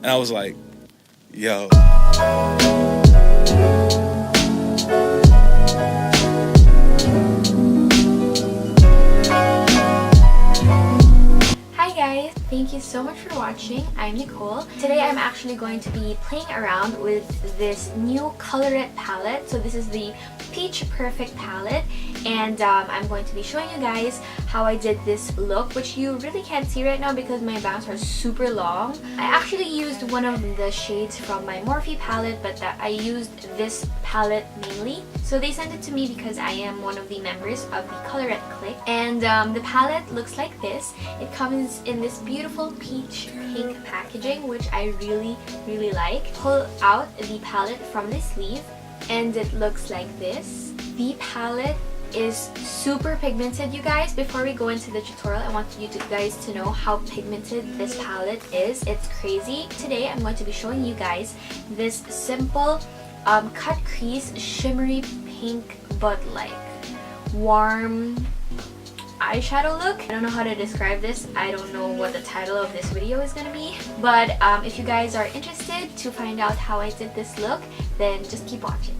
And I was like, yo. Thank you so much for watching. I'm Nicole. Today I'm actually going to be playing around with this new Colourette palette. So this is the Peach Purrfect Palette, and I'm going to be showing you guys how I did this look, which you really can't see right now because my bangs are super long. I actually used one of the shades from my Morphe palette, but I used this palette mainly. So they sent it to me because I am one of the members of the Colourette clique, and the palette looks like this. It comes in this beautiful peach pink packaging, which I really like. Pull out the palette from the sleeve and it looks like this. The palette is super pigmented, you guys. Before we go into the tutorial, I want you guys to know how pigmented this palette is. It's crazy. Today I'm going to be showing you guys this simple cut crease shimmery pink but like warm eyeshadow look. I don't know how to describe this. I don't know what the title of this video is gonna be, but if you guys are interested to find out how I did this look, then just keep watching.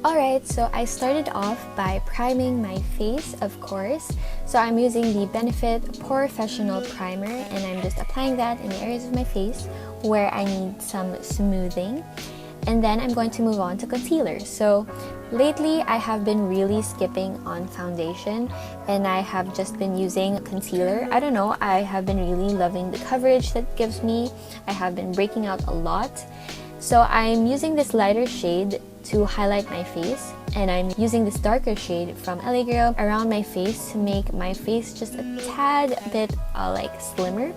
Alright, so I started off by priming my face, of course. So I'm using the Benefit Professional Primer, and I'm just applying that in the areas of my face where I need some smoothing. And then I'm going to move on to concealer. So lately I have been really skipping on foundation and I have just been using concealer. I don't know, I have been really loving the coverage that it gives me. I have been breaking out a lot. So I'm using this lighter shade to highlight my face, and I'm using this darker shade from LA Girl around my face to make my face just a tad bit like slimmer.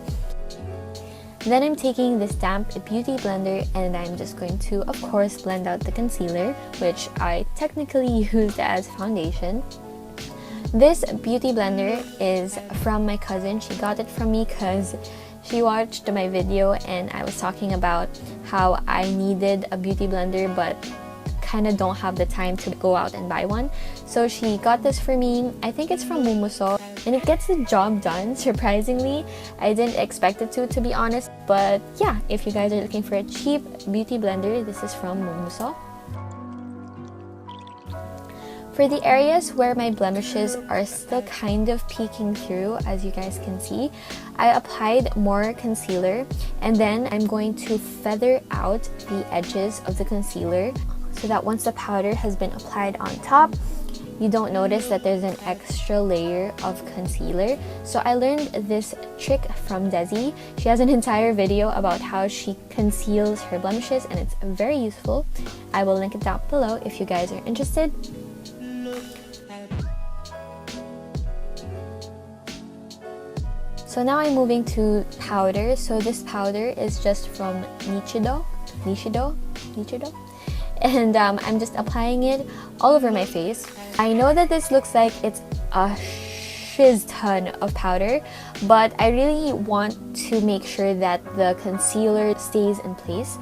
Then I'm taking this damp beauty blender and I'm just going to, of course, blend out the concealer, which I technically used as foundation. This beauty blender is from my cousin. She got it from me because she watched my video and I was talking about how I needed a beauty blender but kind of don't have the time to go out and buy one. So she got this for me. I think it's from Mumuso, and it gets the job done, surprisingly. I didn't expect it to be honest, but yeah, if you guys are looking for a cheap beauty blender, this is from Mumuso. For the areas where my blemishes are still kind of peeking through, as you guys can see, I applied more concealer, and then I'm going to feather out the edges of the concealer so that once the powder has been applied on top, you don't notice that there's an extra layer of concealer. So I learned this trick from Desi. She has an entire video about how she conceals her blemishes and it's very useful. I will link it down below if you guys are interested. So now I'm moving to powder. So this powder is just from Nichido. And I'm just applying it all over my face. I know that this looks like it's a shiz ton of powder, but I really want to make sure that the concealer stays in place.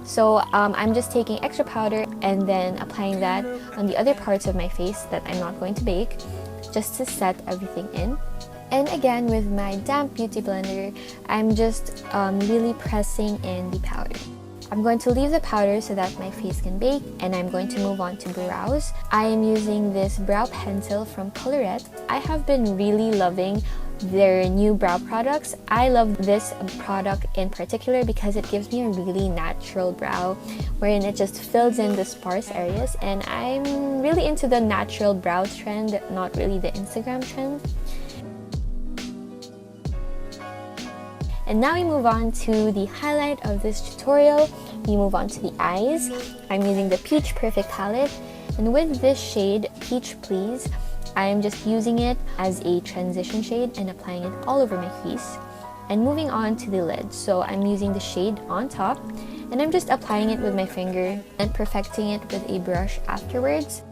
So I'm just taking extra powder and then applying that on the other parts of my face that I'm not going to bake, just to set everything in. And again, with my damp beauty blender, I'm just really pressing in the powder. I'm going to leave the powder so that my face can bake, and I'm going to move on to brows. I am using this brow pencil from Colourette. I have been really loving their new brow products. I love this product in particular because it gives me a really natural brow wherein it just fills in the sparse areas, and I'm really into the natural brow trend, not really the Instagram trend. And now we move on to the highlight of this tutorial. We move on to the eyes. I'm using the Peach Purrfect Palette, and with this shade, Peach Please, I'm just using it as a transition shade and applying it all over my crease. And moving on to the lid, so I'm using the shade on top, and I'm just applying it with my finger and perfecting it with a brush afterwards.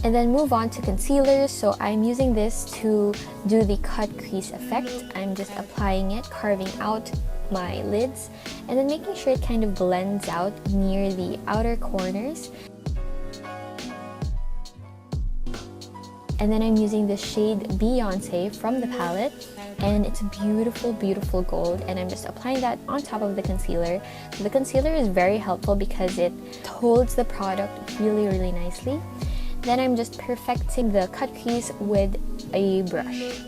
And then move on to concealer. So I'm using this to do the cut crease effect. I'm just applying it, carving out my lids, and then making sure it kind of blends out near the outer corners. And then I'm using the shade Beyonce from the palette, and it's a beautiful, beautiful gold, and I'm just applying that on top of the concealer. So the concealer is very helpful because it holds the product really, really nicely. Then I'm just perfecting the cut crease with a brush.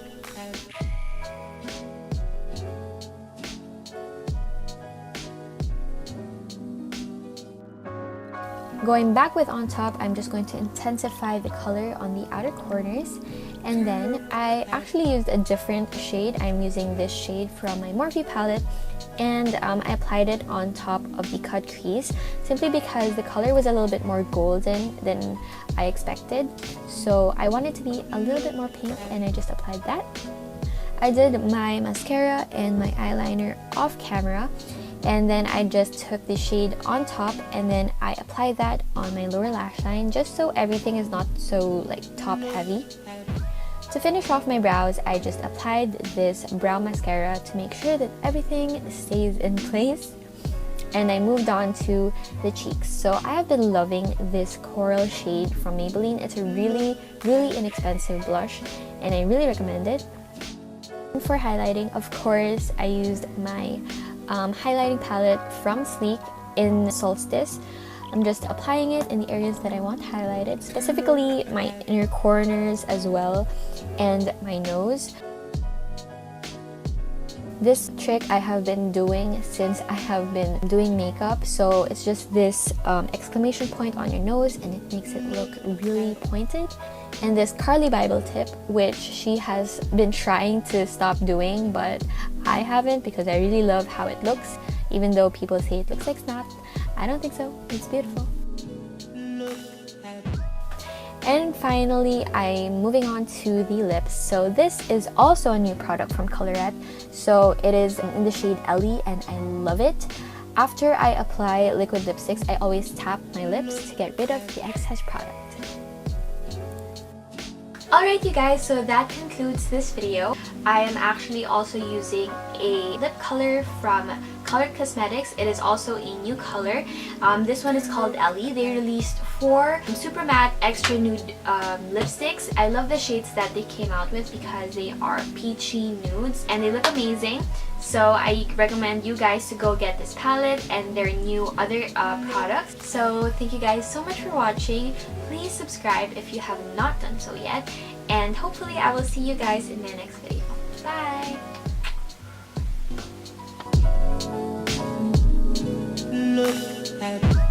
Going back with on top, I'm just going to intensify the color on the outer corners. And then I actually used a different shade. I'm using this shade from my Morphe palette, and I applied it on top of the cut crease simply because the color was a little bit more golden than I expected. So I wanted to be a little bit more pink, and I just applied that. I did my mascara and my eyeliner off camera, and then I just took the shade on top and then I applied that on my lower lash line just so everything is not so like top heavy. To finish off my brows, I just applied this brown mascara to make sure that everything stays in place. And I moved on to the cheeks. So I have been loving this coral shade from Maybelline. It's a really, really inexpensive blush and I really recommend it. For highlighting, of course, I used my highlighting palette from Sleek in Solstice. I'm just applying it in the areas that I want highlighted, specifically my inner corners as well, and my nose. This trick I have been doing since I have been doing makeup, so it's just this exclamation point on your nose and it makes it look really pointed. And this Carly Bible tip, which she has been trying to stop doing, but I haven't because I really love how it looks. Even though people say it looks like snap, I don't think so. It's beautiful. And finally, I'm moving on to the lips. So this is also a new product from Colourette. So it is in the shade Ellie and I love it. After I apply liquid lipsticks, I always tap my lips to get rid of the excess product. Alright you guys, so that concludes this video. I am actually also using a lip color from Colored Cosmetics. It is also a new color. This one is called Ellie. They released 4 SupraMatte Extra Nude lipsticks. I love the shades that they came out with because they are peachy nudes and they look amazing. So I recommend you guys to go get this palette and their new other products. So thank you guys so much for watching. Please subscribe if you have not done so yet. And hopefully I will see you guys in my next video. Bye! Look at